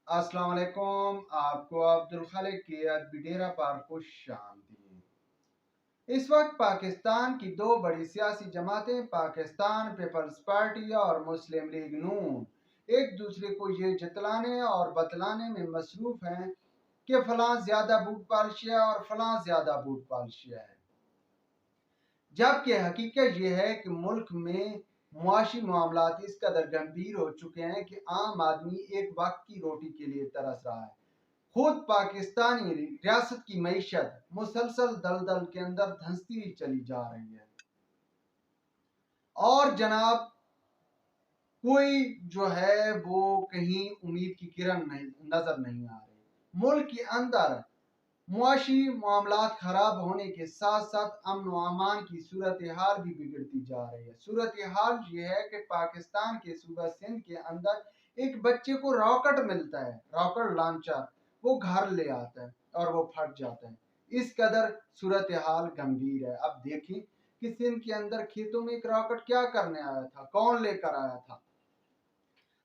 अस्सलाम वालेकुम। आपको अब्दुल खालिक की डेरा पर खुश आमदीद। इस वक्त पाकिस्तान की दो बड़ी सियासी जमातें पाकिस्तान पीपल्स पार्टी और मुस्लिम लीग नून एक दूसरे को ये जतलाने और बतलाने में मसरूफ हैं कि फलां ज्यादा बूट पालिशिया और फलां ज्यादा बूट पालिशिया है, जबकि हकीकत यह है कि मुल्क में मुआशी मामलात इस कदर गंभीर हो चुके हैं कि आम आदमी एक वक्त की रोटी के लिए तरस रहा है। खुद पाकिस्तानी रियासत की मईशत मुसलसल दलदल के अंदर धंसती ही चली जा रही है और जनाब कोई जो है वो कहीं उम्मीद की किरण नजर नहीं आ रही। मुल्क के अंदर मुआशी मामलात खराब होने के साथ साथ अमन व अमान की सूरत हाल भी बिगड़ती जा रही है। सूरत हाल ये है कि पाकिस्तान के सूबा सिंध के अंदर एक बच्चे को रॉकेट मिलता है, रॉकेट लॉन्चर, वो घर ले आता है और वो फट जाता है। इस कदर सूरत हाल गंभीर है। अब देखिए कि सिंध के अंदर खेतों में एक रॉकेट क्या करने आया था, कौन लेकर आया था।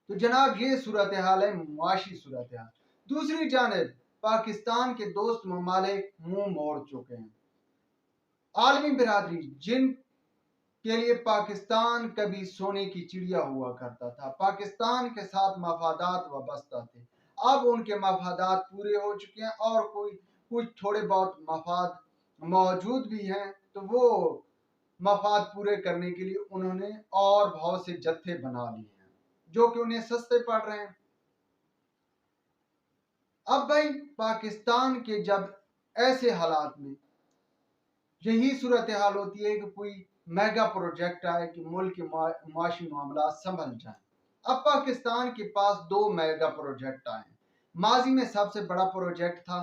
तो जनाब ये सूरत हाल है, मुआशी सूरत हाल। दूसरी जानिब पाकिस्तान के दोस्त ममालिक मुंह मोड़ चुके हैं। आलमी बिरादरी जिन के लिए पाकिस्तान कभी सोने की चिड़िया हुआ करता था, पाकिस्तान के साथ मफादात वाबस्ता थे, अब उनके मफादात पूरे हो चुके हैं और कुछ थोड़े बहुत मफाद मौजूद भी हैं, तो वो मफाद पूरे करने के लिए उन्होंने और बहुत से जत्थे बना लिए हैं जो कि उन्हें सस्ते पड़ रहे हैं। अब भाई पाकिस्तान के जब ऐसे हालात में यही सूरत हाल होती है कि कोई मेगा प्रोजेक्ट आए कि मुल्क के मुआशी मामला संभल जाए। अब पाकिस्तान के पास दो मेगा प्रोजेक्ट आए। माजी में सबसे बड़ा प्रोजेक्ट था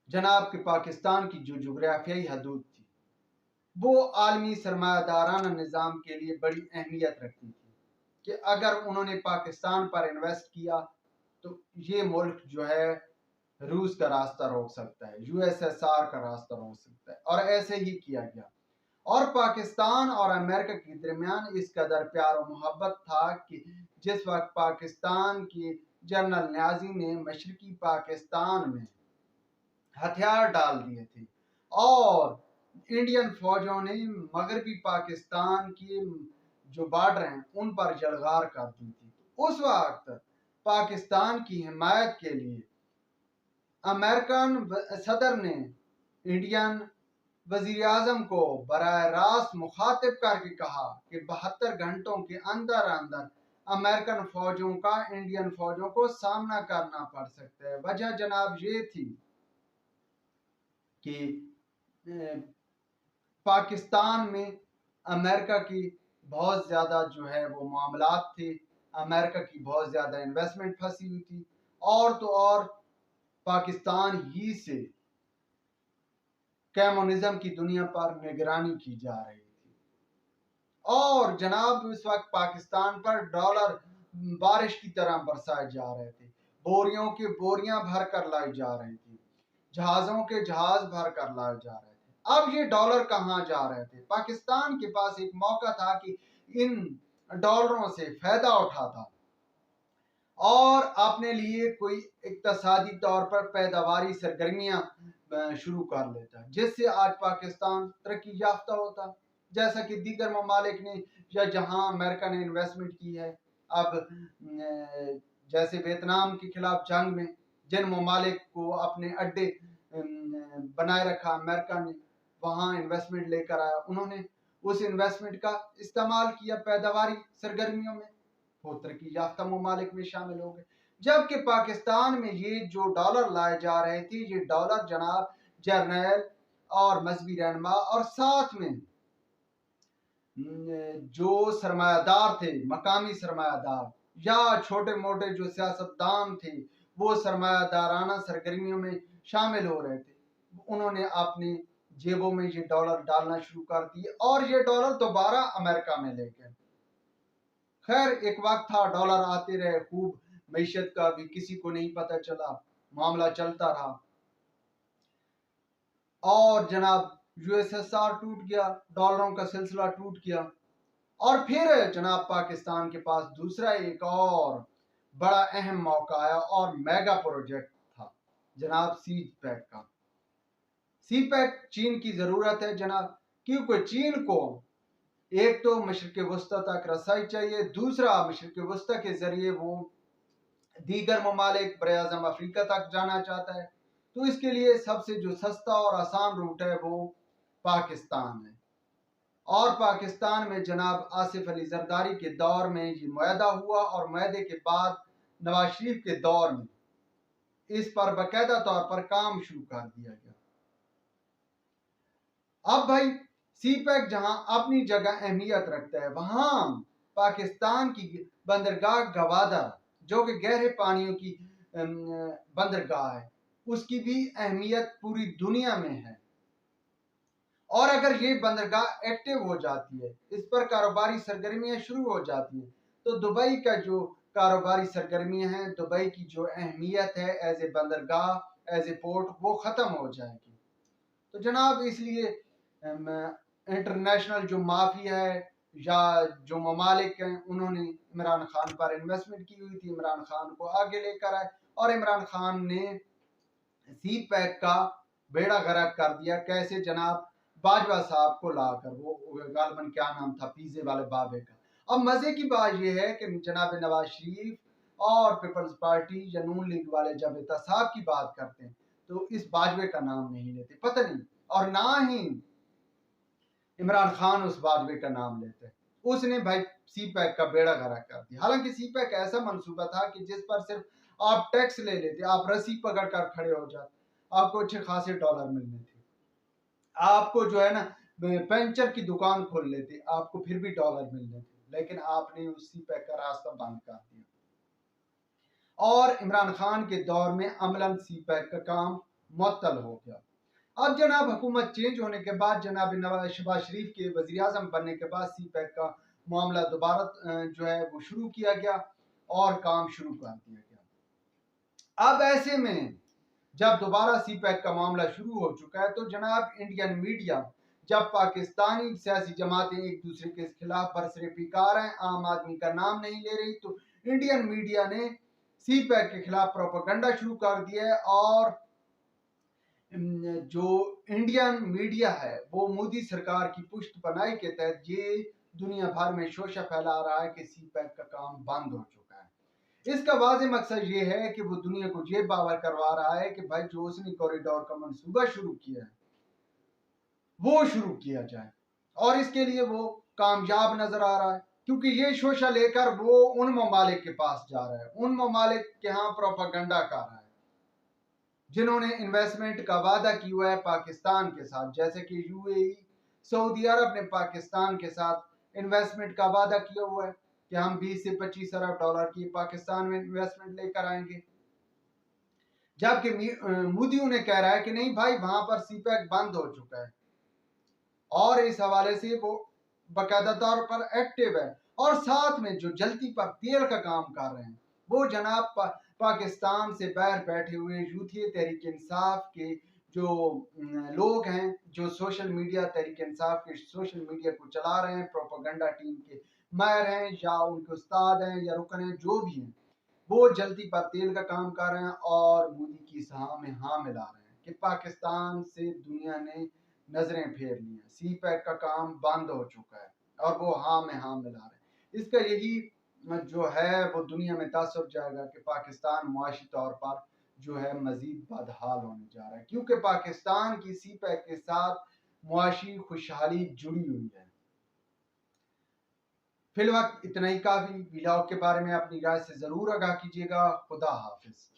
जनाब के पाकिस्तान की जो जोग्राफियाई हदूद थी वो आलमी सरमायादाराना निज़ाम के लिए बड़ी अहमियत रखती थी कि अगर उन्होंने पाकिस्तान पर इन्वेस्ट किया तो ये मुल्क जो है रूस का रास्ता रोक सकता है, यूएसएसआर का रास्ता रोक सकता है, और ऐसे ही किया गया। और पाकिस्तान और अमेरिका के दरमियान इस कदर प्यार और मोहब्बत था कि जिस वक्त पाकिस्तान की जनरल न्याजी ने मशरकी पाकिस्तान में हथियार डाल दिए थे और इंडियन फौजों ने मगरबी पाकिस्तान की जो बॉर्डर हैं उन पर जलगार कर दी थी, उस वक्त पाकिस्तान की हिमायत के लिए अमेरिकन सदर ने इंडियन वजीर आजम को बराह रास्त मुखातिब करके कहा कि 72 घंटों के अंदर अंदर अमेरिकन फौजों का इंडियन फौजों को सामना करना पड़ सकता है। वजह जनाब ये थी कि पाकिस्तान में अमेरिका की बहुत ज़्यादा जो है वो मामलात थे, अमेरिका की बहुत ज़्यादा इन्वेस्टमेंट फंसी हुई थी और तो और पाकिस्तान ही से कम्युनिज्म की दुनिया पर निगरानी की जा रही थी और जनाब इस वक्त पाकिस्तान पर डॉलर बारिश की तरह बरसाए जा रहे थे, बोरियों की बोरियां भर कर लाई जा रही थी, जहाजों के जहाज भर कर लाए जा रहे थे। अब ये डॉलर कहाँ जा रहे थे? पाकिस्तान के पास एक मौका था कि इन डॉलरों से फायदा उठाता और अपने लिए कोई इक्तसादी तौर पर पैदावारी सरगर्मियां शुरू कर लेता, जिससे आज पाकिस्तान तरक्की याफ्ता होता जैसा कि दीगर ममालिक ने या जहां अमेरिका ने इन्वेस्टमेंट की है। अब जैसे वियतनाम के खिलाफ जंग में जिन ममालिक को अपने अड्डे बनाए रखा अमेरिका ने, वहां इन्वेस्टमेंट लेकर आया, उन्होंने उस इन्वेस्टमेंट का इस्तेमाल किया पैदावारी सरगर्मियों में, वो तरक्की याफ्ता ममालिक में शामिल हो गए। जबकि पाकिस्तान में ये जो डॉलर लाए जा रहे थे, ये डॉलर जनाब जर्नल और मजहबी रहनुमा और साथ में जो सरमायादार थे, मकामी सरमायादार या छोटे मोटे जो सियासतदान थे, वो सरमायादाराना सरगर्मियों में शामिल हो रहे थे। उन्होंने अपनी जेबों में ये डॉलर डालना शुरू कर दिए और ये डॉलर दोबारा अमेरिका में ले गए। खैर एक वक्त था, डॉलर आते रहे, खूब मईशत का भी किसी को नहीं पता चला, मामला चलता रहा और जनाब यूएसएसआर टूट गया, डॉलरों का सिलसिला टूट गया और फिर जनाब पाकिस्तान के पास दूसरा एक और बड़ा अहम मौका आया और मेगा प्रोजेक्ट था जनाब सी पैक का। सी पैक चीन की ज़रूरत है जनाब, क्योंकि चीन को एक तो मशरिक़ वस्ता तक रसाई चाहिए, दूसरा मशरिक़ वस्ता के ज़रिए वो दीगर ममालिक बराअज़म अफ्रीका तक जाना चाहता है। तो इसके लिए सबसे जो सस्ता और आसान रूट है वो पाकिस्तान है। और पाकिस्तान में जनाब आसिफ अली जरदारी के दौर में ये मुआहदा हुआ और मुआहदे के बाद नवाज शरीफ के दौर में इस पर बाकायदा तौर पर काम शुरू कर दिया गया। अब भाई सी पैक जहां अपनी जगह अहमियत रखता है, वहां पाकिस्तान की बंदरगाह गवादर जो कि गहरे पानियों की बंदरगाह है, उसकी भी अहमियत पूरी दुनिया में है। और अगर ये बंदरगाह एक्टिव हो जाती है, इस पर कारोबारी सरगर्मियां शुरू हो जाती हैं, तो दुबई का जो कारोबारी सरगर्मियां हैं, दुबई की जो अहमियत है एज ए बंदरगाह, एज ए पोर्ट, वो ख़त्म हो जाएगी। तो जनाब इसलिए इंटरनेशनल जो माफिया है या जो ममालिक हैं, उन्होंने इमरान खान पर इन्वेस्टमेंट की हुई थी, इमरान खान को आगे लेकर आए और इमरान खान ने सी पैक का बेड़ा गर्क कर दिया। कैसे जनाब, बाजवा साहब को लाकर, वो गालबन क्या नाम था पिज़्ज़े वाले बाबे का। अब मजे की बात यह है कि जनाब नवाज शरीफ और पीपल्स पार्टी या नून लीग वाले जब एहतसाब की बात करते हैं तो इस बाजवे का नाम नहीं लेते, पता नहीं, और ना ही इमरान खान उस बाजवे का नाम लेते हैं। उसने भाई सी पैक का बेड़ा गर्क कर दिया। हालांकि सी पैक ऐसा मंसूबा था कि जिस पर सिर्फ आप टैक्स ले लेते, आप रस्सी पकड़ कर खड़े हो जाते, आपको अच्छे खासे डॉलर मिलने थे। आपको जो है ना पंचर की दुकान खोल लेते, आपको फिर भी डॉलर मिलने थे, लेकिन आपने उस सी पैक का रास्ता बंद कर दिया। और इमरान खान के दौर में अमलन सी पैक का काम मुअत्तल हो गया। अब जनाब हुकूमत चेंज होने के बाद, जनाब शहबाज शरीफ के वज़ीर आज़म बनने के बाद सी पैक का मामला दोबारा जो है वो शुरू किया गया और काम शुरू कर दिया गया। अब ऐसे में जब दोबारा सी पैक का मामला शुरू हो चुका है तो जनाब इंडियन मीडिया, जब पाकिस्तानी सियासी जमातें एक दूसरे के खिलाफ बरसरेपीकार हैं, आम आदमी का नाम नहीं ले रही, तो इंडियन मीडिया ने सी पैक के खिलाफ प्रोपेगेंडा शुरू कर दिया है। और जो इंडियन मीडिया है वो मोदी सरकार की पुष्ट बनाई के तहत ये दुनिया भर में शोशा फैला रहा है कि सी पैक का काम बंद हो चुका है। इसका वाज़ेह मकसद ये है कि वो दुनिया को ये बावर करवा रहा है कि भाई जो उसने कॉरिडोर का मंसूबा शुरू किया है वो शुरू किया जाए, और इसके लिए वो कामयाब नजर आ रहा है, क्योंकि ये शोशा लेकर वो उन ममालिक के पास जा रहा है, उन ममालिक के यहाँ प्रोपेगेंडा कर रहा है जिन्होंने इन्वेस्टमेंट का वादा किया हुआ है पाकिस्तान के साथ। जैसे कि यूएई, सऊदी अरब ने पाकिस्तान के साथ इन्वेस्टमेंट का वादा किया हुआ है कि हम 20 से 25 अरब डॉलर की पाकिस्तान में इन्वेस्टमेंट लेकर आएंगे, जबकि मोदी उन्हें कह रहा है कि नहीं भाई, वहां पर सी पैक बंद हो चुका है। और इस हवाले से वो बाकायदा तौर पर एक्टिव है, और साथ में जो जल्दी पर तेल का काम कर रहे हैं वो जनाब पाकिस्तान से बाहर बैठे हुए यूथी तहरीक इंसाफ के जो लोग हैं, जो सोशल मीडिया तहरीक इंसाफ के सोशल मीडिया को चला रहे हैं, प्रोपेगेंडा टीम के माहिर हैं या उनके उस्ताद हैं या रुकन हैं, जो भी हैं, वो जल्दी पर तेल का काम कर रहे हैं और मोदी की सहा में हाँ मिला रहे हैं कि पाकिस्तान से दुनिया ने नजरें फेर ली हैं, सी पैक का काम बंद हो चुका है और वो हाँ में हाँ मिला रहे हैं। इसका यही जो है वो दुनिया में तासुर जाएगा कि पाकिस्तान मुआशी तौर पर जो है मजीद बदहाल होने जा रहा है, क्योंकि पाकिस्तान की सी पैक के साथ मुआशी खुशहाली जुड़ी हुई है। फिलहाल इतना ही काफी। वीडियो के बारे में अपनी राय से जरूर आगाह कीजिएगा। खुदा हाफिज।